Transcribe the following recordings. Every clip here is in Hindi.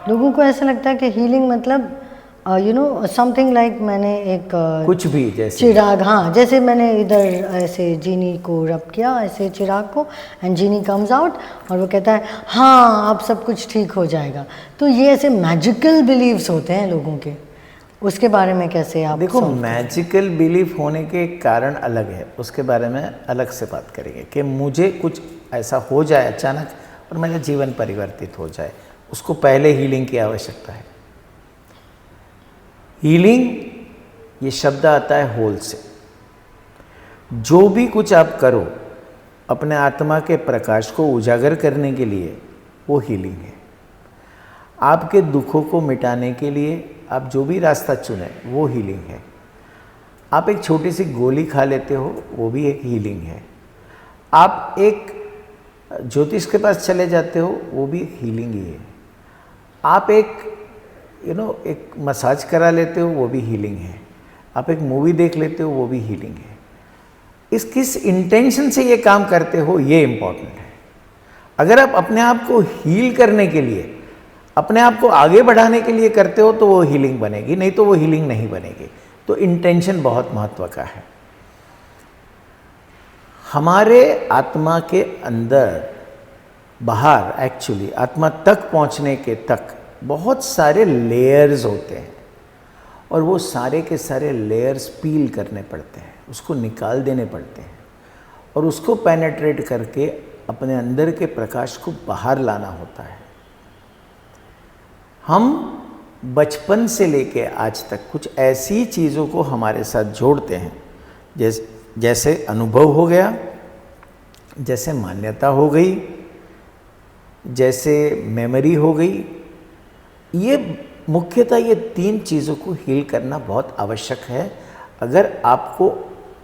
लोगों को ऐसा लगता है कि हीलिंग मतलब समथिंग लाइक मैंने एक कुछ भी जैसे चिराग, हाँ जैसे मैंने इधर ऐसे जीनी को रब किया ऐसे चिराग को, एंड जीनी कम्स आउट और वो कहता है हाँ अब सब कुछ ठीक हो जाएगा। तो ये ऐसे मैजिकल बिलीव्स होते हैं लोगों के, उसके बारे में कैसे आप देखो, solve मैजिकल बिलीफ होने के कारण अलग है, उसके बारे में अलग से बात करेंगे कि मुझे कुछ ऐसा हो जाए अचानक और मेरा जीवन परिवर्तित हो जाए, उसको पहले हीलिंग की आवश्यकता है। हीलिंग ये शब्द आता है होल से। जो भी कुछ आप करो अपने आत्मा के प्रकाश को उजागर करने के लिए, वो हीलिंग है। आपके दुखों को मिटाने के लिए आप जो भी रास्ता चुने, वो हीलिंग है। आप एक छोटी सी गोली खा लेते हो, वो भी एक हीलिंग है। आप एक ज्योतिष के पास चले जाते हो, वो भी एक हीलिंग ही है। आप एक एक मसाज करा लेते हो, वो भी हीलिंग है। आप एक मूवी देख लेते हो, वो भी हीलिंग है। किस इंटेंशन से ये काम करते हो, ये इम्पॉर्टेंट है। अगर आप अपने आप को हील करने के लिए, अपने आप को आगे बढ़ाने के लिए करते हो, तो वो हीलिंग बनेगी, नहीं तो वो हीलिंग नहीं बनेगी। तो इंटेंशन बहुत महत्व का है। हमारे आत्मा के अंदर, बाहर एक्चुअली आत्मा तक पहुंचने के तक बहुत सारे लेयर्स होते हैं, और वो सारे के सारे लेयर्स पील करने पड़ते हैं, उसको निकाल देने पड़ते हैं, और उसको पेनेट्रेट करके अपने अंदर के प्रकाश को बाहर लाना होता है। हम बचपन से लेके आज तक कुछ ऐसी चीज़ों को हमारे साथ जोड़ते हैं, जैसे अनुभव हो गया, जैसे मान्यता हो गई, जैसे मेमोरी हो गई। ये मुख्यतः ये 3 चीज़ों को हील करना बहुत आवश्यक है अगर आपको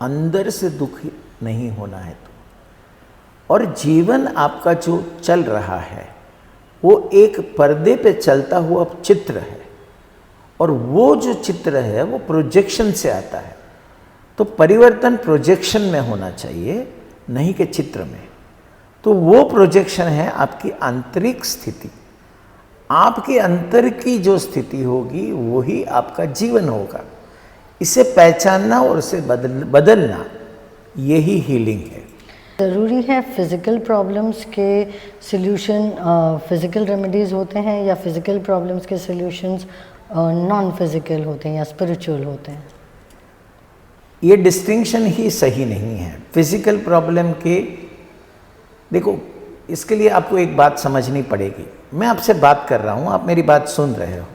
अंदर से दुख नहीं होना है तो। और जीवन आपका जो चल रहा है वो एक पर्दे पे चलता हुआ चित्र है, और वो जो चित्र है वो प्रोजेक्शन से आता है। तो परिवर्तन प्रोजेक्शन में होना चाहिए, नहीं कि चित्र में। तो वो प्रोजेक्शन है आपकी आंतरिक स्थिति। आपके अंतर की जो स्थिति होगी वही आपका जीवन होगा। इसे पहचानना और उसे बदलना, यही हीलिंग है। ज़रूरी है फिज़िकल प्रॉब्लम्स के सॉल्यूशन फिज़िकल रेमेडीज़ होते हैं, या फिज़िकल प्रॉब्लम्स के सॉल्यूशंस नॉन फिज़िकल होते हैं या स्पिरिचुअल होते हैं? ये डिस्टिंक्शन ही सही नहीं है। फिज़िकल प्रॉब्लम के, देखो, इसके लिए आपको एक बात समझनी पड़ेगी। मैं आपसे बात कर रहा हूँ, आप मेरी बात सुन रहे हो,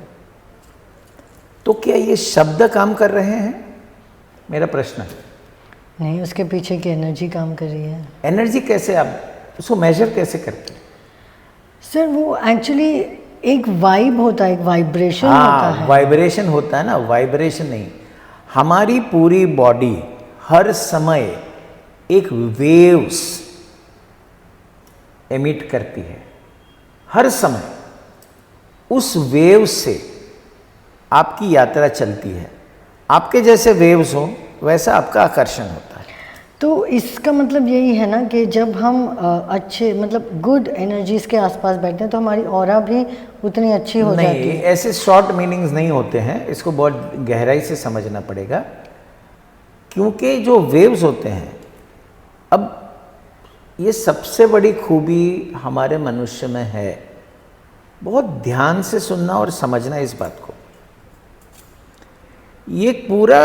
तो क्या ये शब्द काम कर रहे हैं? मेरा प्रश्न है। नहीं, उसके पीछे की एनर्जी काम कर रही है। एनर्जी कैसे, आप उसको मेजर कैसे करते हैं? सर वो एक्चुअली एक वाइब होता है, एक वाइब्रेशन होता है। वाइब्रेशन होता है ना, वाइब्रेशन नहीं। हमारी पूरी बॉडी हर समय एक वेव्स एमिट करती है, हर समय उस वेव से आपकी यात्रा चलती है। आपके जैसे वेव्स हो वैसा आपका आकर्षण होता है। तो इसका मतलब यही है ना कि जब हम अच्छे मतलब गुड एनर्जीज के आसपास बैठते हैं तो हमारी ऑरा भी उतनी अच्छी हो जाती है। नहीं, ऐसे शॉर्ट मीनिंग्स नहीं होते हैं, इसको बहुत गहराई से समझना पड़ेगा। क्योंकि जो वेव्स होते हैं, अब ये सबसे बड़ी खूबी हमारे मनुष्य में है, बहुत ध्यान से सुनना और समझना इस बात को। ये पूरा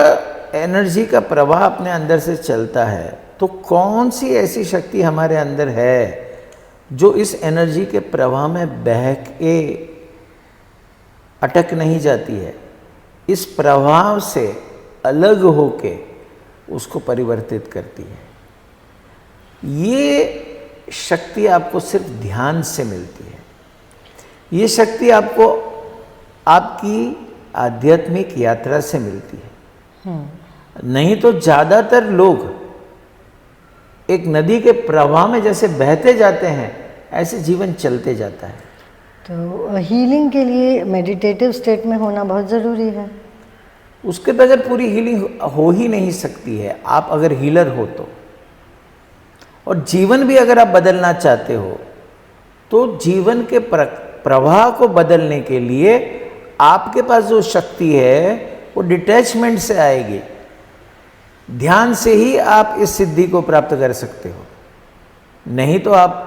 एनर्जी का प्रवाह अपने अंदर से चलता है, तो कौन सी ऐसी शक्ति हमारे अंदर है जो इस एनर्जी के प्रवाह में बह के अटक नहीं जाती है, इस प्रभाव से अलग होके उसको परिवर्तित करती है। ये शक्ति आपको सिर्फ ध्यान से मिलती है। ये शक्ति आपको आपकी आध्यात्मिक यात्रा से मिलती है। नहीं तो ज़्यादातर लोग एक नदी के प्रवाह में जैसे बहते जाते हैं, ऐसे जीवन चलते जाता है। तो हीलिंग के लिए मेडिटेटिव स्टेट में होना बहुत ज़रूरी है। उसके बगैर पूरी हीलिंग हो ही नहीं सकती है। आप अगर हीलर हो तो, और जीवन भी अगर आप बदलना चाहते हो, तो जीवन के प्रवाह को बदलने के लिए आपके पास जो शक्ति है वो डिटैचमेंट से आएगी। ध्यान से ही आप इस सिद्धि को प्राप्त कर सकते हो, नहीं तो आप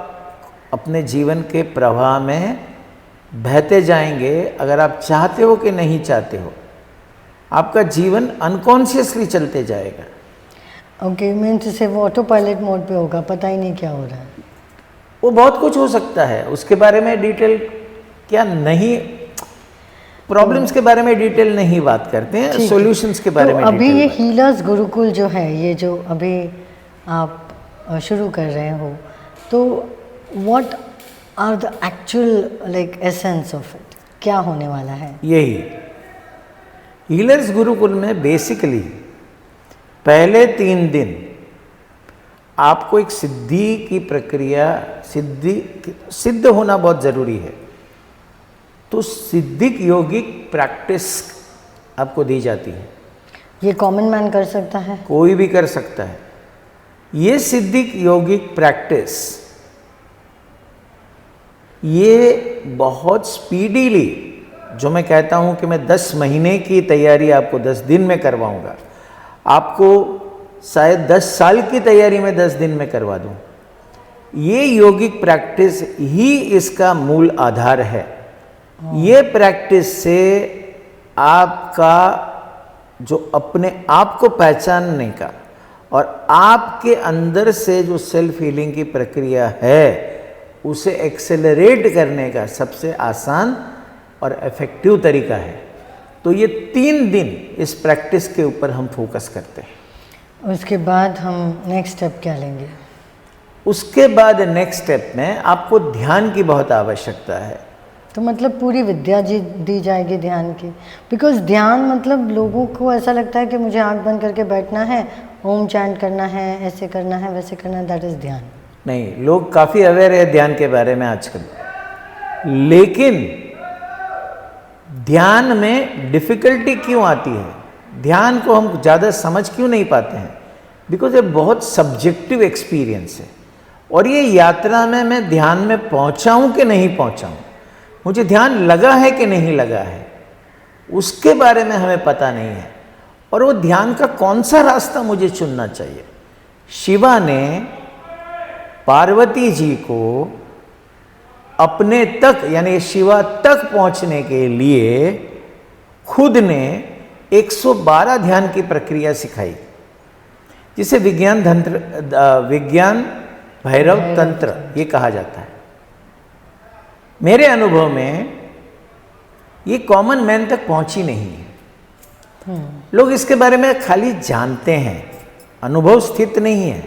अपने जीवन के प्रवाह में बहते जाएंगे। अगर आप चाहते हो कि नहीं चाहते हो, आपका जीवन अनकॉन्शियसली चलते जाएगा। ओके, मीन्स से वो ऑटो पायलट मोड पे होगा, पता ही नहीं क्या हो रहा है। वो बहुत कुछ हो सकता है, उसके बारे में डिटेल क्या नहीं, प्रॉब्लम्स के बारे में डिटेल नहीं बात करते हैं, सॉल्यूशंस के बारे में अभी डिटेल ये हीलर्स गुरुकुल जो है, ये जो अभी आप शुरू कर रहे हो, तो what are the actual like essence of it, क्या होने वाला है? यही हीलर्स गुरुकुल में बेसिकली पहले 3 दिन आपको एक सिद्धि की प्रक्रिया, सिद्ध होना बहुत ज़रूरी है, तो सिद्धिक योगिक प्रैक्टिस आपको दी जाती है। ये कॉमन मैन कर सकता है? कोई भी कर सकता है। ये सिद्धिक योगिक प्रैक्टिस ये बहुत स्पीडीली, जो मैं कहता हूं कि मैं 10 महीने की तैयारी आपको 10 दिन में करवाऊंगा, आपको शायद 10 साल की तैयारी में 10 दिन में करवा दूं। ये योगिक प्रैक्टिस ही इसका मूल आधार है। ये प्रैक्टिस से आपका जो अपने आप को पहचानने का और आपके अंदर से जो सेल्फ हीलिंग की प्रक्रिया है उसे एक्सेलरेट करने का सबसे आसान और इफेक्टिव तरीका है। तो ये 3 दिन इस प्रैक्टिस के ऊपर हम फोकस करते हैं। उसके बाद हम नेक्स्ट स्टेप क्या लेंगे? उसके बाद नेक्स्ट स्टेप में आपको ध्यान की बहुत आवश्यकता है। तो मतलब पूरी विद्या दी जाएगी ध्यान की? बिकॉज ध्यान मतलब लोगों को ऐसा लगता है कि मुझे आंख बंद करके बैठना है, ओम चैंट करना है, ऐसे करना है, वैसे करना है, दैट इज ध्यान। नहीं, लोग काफ़ी अवेयर है ध्यान के बारे में आजकल, लेकिन ध्यान में डिफ़िकल्टी क्यों आती है, ध्यान को हम ज़्यादा समझ क्यों नहीं पाते हैं? बिकॉज ये बहुत सब्जेक्टिव एक्सपीरियंस है, और ये यात्रा में मैं ध्यान में पहुंचा हूं कि नहीं पहुंचा हूं, मुझे ध्यान लगा है कि नहीं लगा है, उसके बारे में हमें पता नहीं है। और वो ध्यान का कौन सा रास्ता मुझे चुनना चाहिए। शिवा ने पार्वती जी को अपने तक, यानी शिवा तक पहुंचने के लिए खुद ने 112 ध्यान की प्रक्रिया सिखाई, जिसे विज्ञान भैरव तंत्र ये कहा जाता है। मेरे अनुभव में ये कॉमन मैन तक पहुंची नहीं है। लोग इसके बारे में खाली जानते हैं, अनुभव स्थित नहीं है।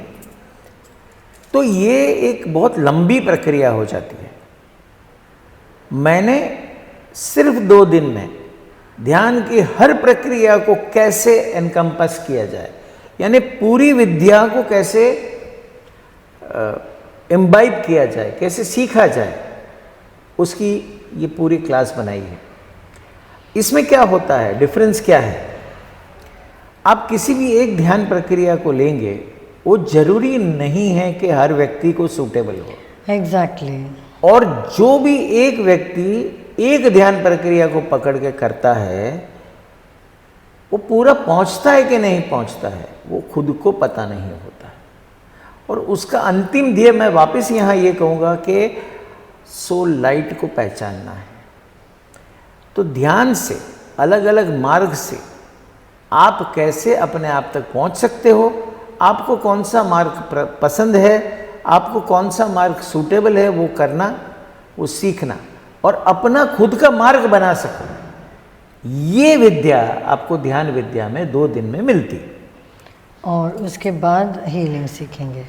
तो ये एक बहुत लंबी प्रक्रिया हो जाती है। मैंने सिर्फ 2 दिन में ध्यान की हर प्रक्रिया को कैसे एनकम्पस किया जाए, यानी पूरी विद्या को कैसे इम्बाइब किया जाए, कैसे सीखा जाए, उसकी ये पूरी क्लास बनाई है। इसमें क्या होता है, डिफरेंस क्या है? आप किसी भी एक ध्यान प्रक्रिया को लेंगे, वो जरूरी नहीं है कि हर व्यक्ति को सूटेबल हो। एग्जैक्टली। और जो भी एक व्यक्ति एक ध्यान प्रक्रिया को पकड़ के करता है, वो पूरा पहुंचता है कि नहीं पहुंचता है, वो खुद को पता नहीं होता है। और उसका अंतिम ध्येय, मैं वापस यहाँ ये कहूँगा कि सोल लाइट को पहचानना है। तो ध्यान से, अलग अलग मार्ग से आप कैसे अपने आप तक पहुँच सकते हो, आपको कौन सा मार्ग पसंद है, आपको कौन सा मार्ग सूटेबल है, वो करना, वो सीखना और अपना खुद का मार्ग बना सको, ये विद्या आपको ध्यान विद्या में 2 दिन में मिलती। और उसके बाद हीलिंग सीखेंगे।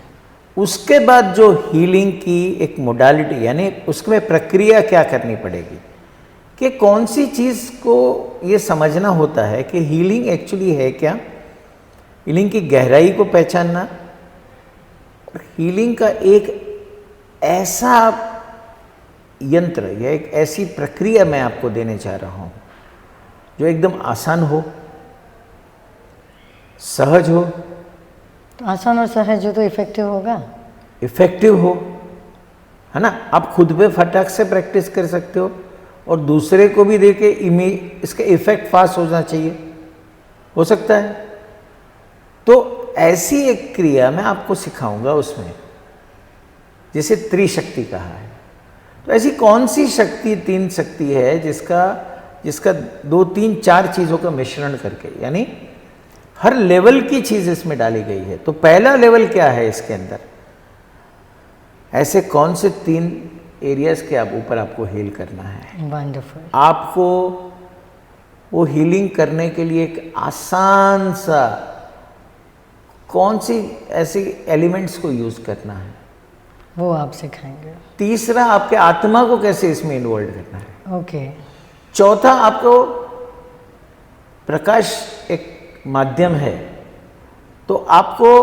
उसके बाद जो हीलिंग की एक मोडालिटी, यानी उसमें प्रक्रिया क्या करनी पड़ेगी, कि कौन सी चीज़ को ये समझना होता है कि हीलिंग एक्चुअली है क्या, हीलिंग की गहराई को पहचानना। और हीलिंग का एक ऐसा यंत्र या एक ऐसी प्रक्रिया मैं आपको देने जा रहा हूँ जो एकदम आसान हो, सहज हो। तो आसान और सहज हो तो इफेक्टिव होगा। इफेक्टिव हो, है ना। आप खुद पे फटाक से प्रैक्टिस कर सकते हो, और दूसरे को भी देके इसका इफेक्ट फास्ट होना चाहिए, हो सकता है। तो ऐसी एक क्रिया मैं आपको सिखाऊंगा उसमें, जिसे त्रिशक्ति कहा है। तो ऐसी कौन सी शक्ति, 3 शक्ति है जिसका 2, 3, 4 चीज़ों का मिश्रण करके, यानी हर लेवल की चीज़ इसमें डाली गई है। तो पहला लेवल क्या है इसके अंदर, ऐसे कौन से 3 एरियाज के ऊपर आपको हील करना है। वंडरफुल। आपको वो हीलिंग करने के लिए एक आसान सा कौन सी ऐसी एलिमेंट्स को यूज करना है, वो आप सिखाएंगे। तीसरा, आपके आत्मा को कैसे इसमें इन्वॉल्व करना है। ओके। चौथा, आपको प्रकाश एक माध्यम है, तो आपको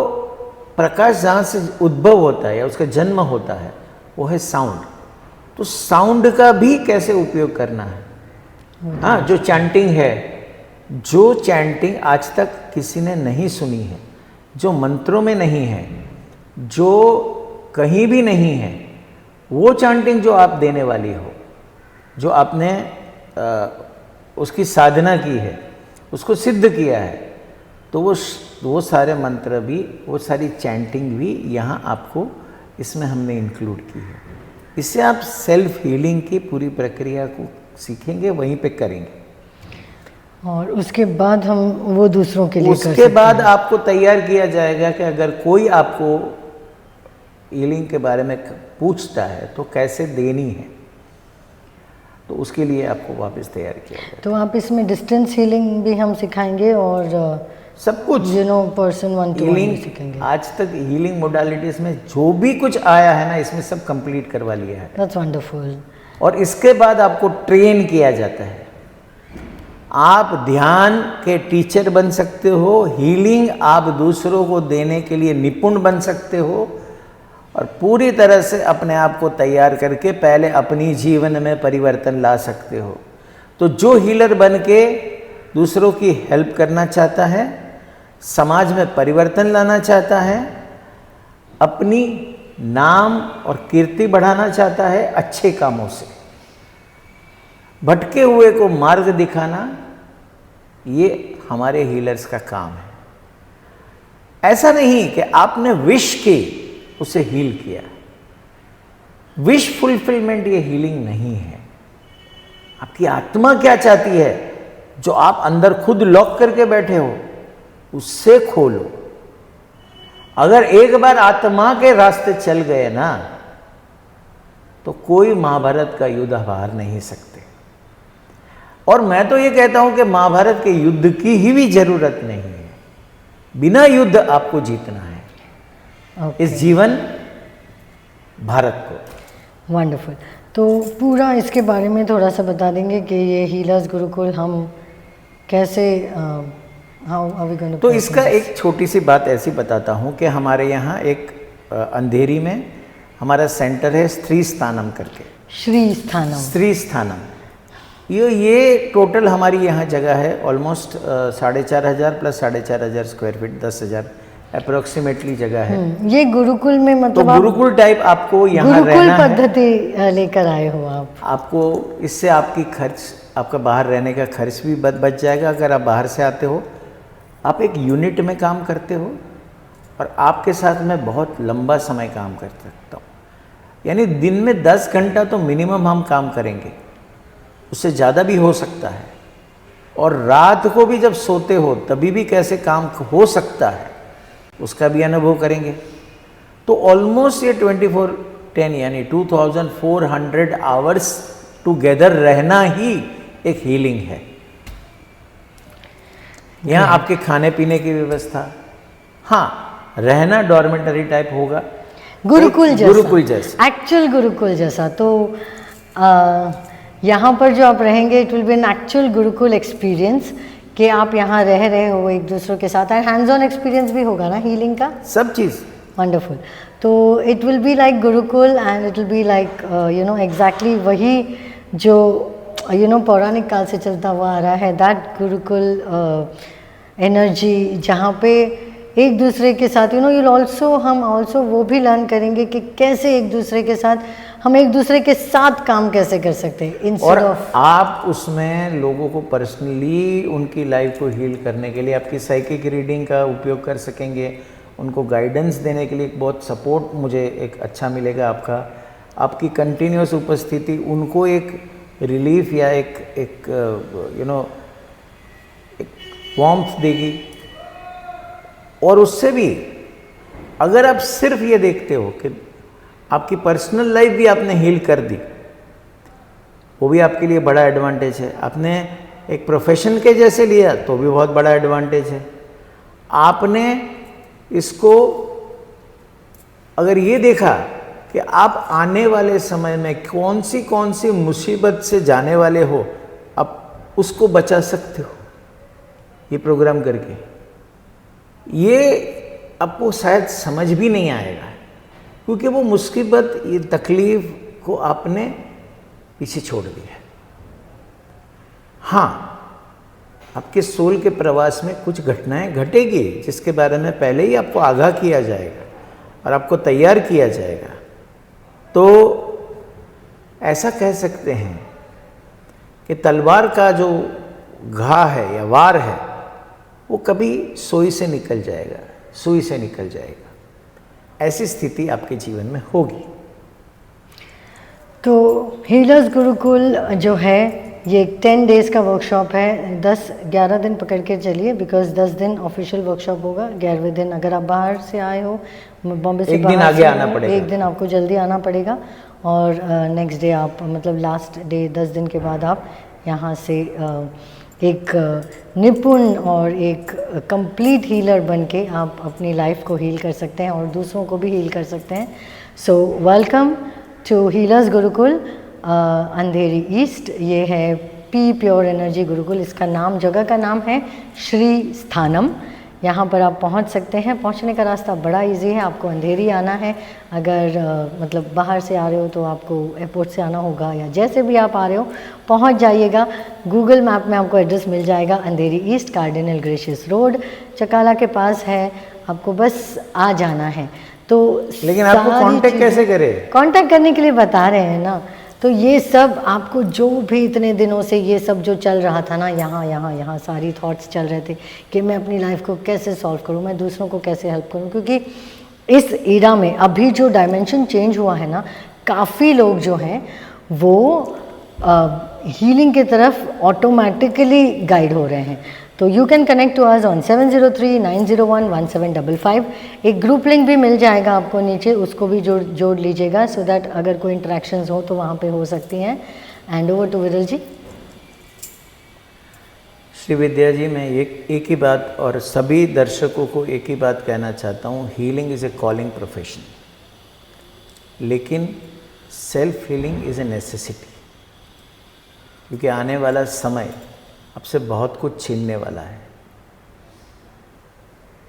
प्रकाश जहाँ से उद्भव होता है या उसका जन्म होता है वो है साउंड। तो साउंड का भी कैसे उपयोग करना है। हाँ, जो चैंटिंग है, जो चैंटिंग आज तक किसी ने नहीं सुनी है, जो मंत्रों में नहीं है, जो कहीं भी नहीं है, वो चैंटिंग जो आप देने वाली हो, जो आपने उसकी साधना की है, उसको सिद्ध किया है, तो वो सारे मंत्र भी, वो सारी चैंटिंग भी यहाँ आपको इसमें हमने इंक्लूड की है। इससे आप सेल्फ हीलिंग की पूरी प्रक्रिया को सीखेंगे, वहीं पे करेंगे। और उसके बाद हम वो दूसरों के लिए कर सकते हैं। उसके बाद आपको तैयार किया जाएगा कि अगर कोई आपको हीलिंग के बारे में पूछता है तो कैसे देनी है, तो उसके लिए आपको वापस तैयार किया जाएगा। तो आप इसमें डिस्टेंस हीलिंग भी हम सिखाएंगे और सब कुछ, पर्सन 1-to-1 भी सिखाएंगे। आज तक हीलिंग मोडालिटीज में जो भी कुछ आया है ना, इसमें सब कंप्लीट करवा लिया है। That's wonderful. और इसके बाद आपको ट्रेन किया जाता है। आप ध्यान के टीचर बन सकते हो, हीलिंग आप दूसरों को देने के लिए निपुण बन सकते हो, और पूरी तरह से अपने आप को तैयार करके पहले अपनी जीवन में परिवर्तन ला सकते हो। तो जो हीलर बन के दूसरों की हेल्प करना चाहता है, समाज में परिवर्तन लाना चाहता है, अपनी नाम और कीर्ति बढ़ाना चाहता है अच्छे कामों से, भटके हुए को मार्ग दिखाना, ये हमारे हीलर्स का काम है। ऐसा नहीं कि आपने विश के उसे हील किया। विश फुलफिलमेंट ये हीलिंग नहीं है। आपकी आत्मा क्या चाहती है, जो आप अंदर खुद लॉक करके बैठे हो, उससे खोलो। अगर एक बार आत्मा के रास्ते चल गए ना, तो कोई महाभारत का युद्ध हार नहीं सकते। और मैं तो ये कहता हूं कि महाभारत के युद्ध की ही भी जरूरत नहीं है। बिना युद्ध आपको जीतना है इस जीवन भारत को। वंडरफुल। तो पूरा इसके बारे में थोड़ा सा बता देंगे कि ये हीलर्स गुरुकुल हम कैसे how are we going to. तो इसका एक छोटी सी बात ऐसी बताता हूँ कि हमारे यहाँ एक अंधेरी में हमारा सेंटर है स्त्री स्थानम करके। श्री स्थानम। ये टोटल हमारी यहाँ जगह है almost 4,500 plus 4,500 square feet, 10,000 approximately जगह है। ये गुरुकुल में मतलब तो गुरुकुल टाइप आपको यहाँ रहना है। गुरुकुल पद्धति लेकर आए हो आप। आपको इससे आपकी खर्च, आपका बाहर रहने का खर्च भी बच जाएगा। अगर आप बाहर से आते हो, आप एक यूनिट में काम करते हो, और आपके साथ मैं बहुत लंबा समय काम कर सकता हूँ। यानी दिन में 10 घंटा तो मिनिमम हम काम करेंगे, उससे ज़्यादा भी हो सकता है। और रात को भी जब सोते हो तभी भी कैसे काम हो सकता है, उसका भी अनुभव करेंगे। तो ऑलमोस्ट ये 24/10 यानी 2400 आवर्स टुगेदर रहना ही एक हीलिंग है। यहाँ आपके खाने पीने की व्यवस्था, हाँ, रहना डॉर्मेंटरी टाइप होगा, गुरुकुल जैसा, एक्चुअल गुरुकुल जैसा। तो यहाँ पर जो आप रहेंगे, it will be an actual Gurukul experience कि आप यहाँ रह रहे हो एक दूसरों के साथ, एंड हैंड्स ऑन एक्सपीरियंस भी होगा ना हीलिंग का, सब चीज़। वंडरफुल। तो it will be like Gurukul, and it will be like exactly वही जो पौराणिक काल से चलता हुआ आ रहा है, दैट गुरुकुल एनर्जी, जहाँ पे एक दूसरे के साथ हम ऑल्सो वो भी लर्न करेंगे कि कैसे एक दूसरे के साथ हम एक दूसरे के साथ काम कैसे कर सकते हैं और इंस्टेड ऑफ। आप उसमें लोगों को पर्सनली उनकी लाइफ को हील करने के लिए आपकी साइकिक रीडिंग का उपयोग कर सकेंगे, उनको गाइडेंस देने के लिए एक बहुत सपोर्ट मुझे एक अच्छा मिलेगा आपका, आपकी कंटिन्यूस उपस्थिति उनको एक रिलीफ या एक वार्मथ देगी। और उससे भी अगर आप सिर्फ ये देखते हो कि आपकी पर्सनल लाइफ भी आपने हील कर दी, वो भी आपके लिए बड़ा एडवांटेज है। आपने एक प्रोफेशन के जैसे लिया तो भी बहुत बड़ा एडवांटेज है। आपने इसको अगर ये देखा कि आप आने वाले समय में कौन सी मुसीबत से जाने वाले हो, आप उसको बचा सकते हो ये प्रोग्राम करके, ये आपको शायद समझ भी नहीं आएगा, क्योंकि वो मुसीबत, ये तकलीफ को आपने पीछे छोड़ दिया। हाँ, आपके सोल के प्रवास में कुछ घटनाएं घटेगी जिसके बारे में पहले ही आपको आगाह किया जाएगा और आपको तैयार किया जाएगा। तो ऐसा कह सकते हैं कि तलवार का जो घा है या वार है वो कभी सुई से निकल जाएगा। ऐसी स्थिति आपके जीवन में होगी। तो हीलर्स गुरुकुल जो है ये 10 डेज़ का वर्कशॉप है, 10-11 दिन पकड़ के चलिए, बिकॉज 10 दिन ऑफिशियल वर्कशॉप होगा। 11वें दिन अगर आप बाहर से आए हो, बॉम्बे से एक दिन आगे आना पड़ेगा, एक दिन आपको जल्दी आना पड़ेगा और नेक्स्ट डे आप मतलब लास्ट डे 10 दिन के बाद आप यहाँ से एक निपुण और एक कंप्लीट हीलर बन के आप अपनी लाइफ को हील कर सकते हैं और दूसरों को भी हील कर सकते हैं। So welcome to healers Gurukul Andheri east. ये है पी प्योर एनर्जी गुरुकुल, इसका नाम, जगह का नाम है श्री स्थानम। यहाँ पर आप पहुँच सकते हैं। पहुँचने का रास्ता बड़ा इजी है। आपको अंधेरी आना है। अगर मतलब बाहर से आ रहे हो तो आपको एयरपोर्ट से आना होगा, या जैसे भी आप आ रहे हो पहुँच जाइएगा। गूगल मैप में आपको एड्रेस मिल जाएगा, Andheri east, Cardinal Gracias road, Chakala के पास है। आपको बस आ जाना है। तो लेकिन आपको कांटेक्ट कैसे करें? कांटेक्ट करने के लिए बता रहे हैं ना। तो ये सब आपको जो भी इतने दिनों से ये सब जो चल रहा था ना, यहाँ सारी थॉट्स चल रहे थे कि मैं अपनी लाइफ को कैसे सॉल्व करूँ, मैं दूसरों को कैसे हेल्प करूँ, क्योंकि इस एरा में अभी जो डायमेंशन चेंज हुआ है ना, काफ़ी लोग जो हैं वो हीलिंग की तरफ ऑटोमेटिकली गाइड हो रहे हैं। तो you can connect to us on 703-901-1755। एक ग्रुप लिंक भी मिल जाएगा आपको नीचे, उसको भी जोड़ लीजिएगा, सो दैट अगर कोई इंटरेक्शंस हो तो वहाँ पे हो सकती हैं। एंड ओवर टू विरल जी। श्री विद्या जी, मैं एक ही बात और सभी दर्शकों को एक ही बात कहना चाहता हूँ, healing is a calling profession, लेकिन self healing is a necessity, क्योंकि आने वाला समय आपसे बहुत कुछ छीनने वाला है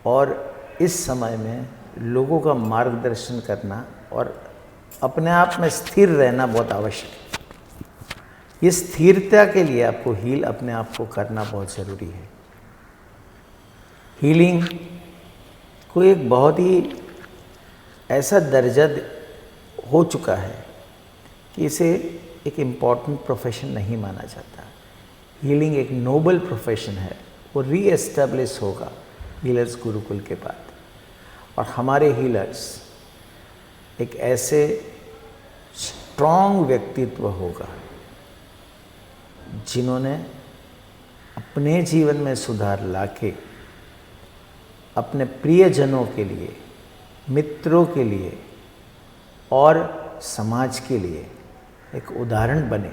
और इस समय में लोगों का मार्गदर्शन करना और अपने आप में स्थिर रहना बहुत आवश्यक है। इस स्थिरता के लिए आपको हील अपने आप को करना बहुत ज़रूरी है। हीलिंग को एक बहुत ही ऐसा दर्जा हो चुका है कि इसे एक इम्पॉर्टेंट प्रोफेशन नहीं माना जाता। हीलिंग एक नोबल प्रोफेशन है, वो रीएस्टेब्लिश होगा हीलर्स गुरुकुल के बाद। और हमारे हीलर्स एक ऐसे स्ट्रॉन्ग व्यक्तित्व होगा जिन्होंने अपने जीवन में सुधार लाके अपने प्रियजनों के लिए, मित्रों के लिए और समाज के लिए एक उदाहरण बने,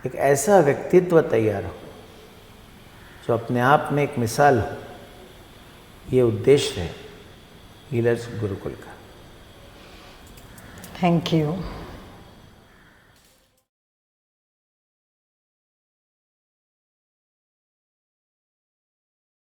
एक ऐसा व्यक्तित्व तैयार हो जो अपने आप में एक मिसाल हो। ये उद्देश्य है हीलर्स गुरुकुल का। Thank you.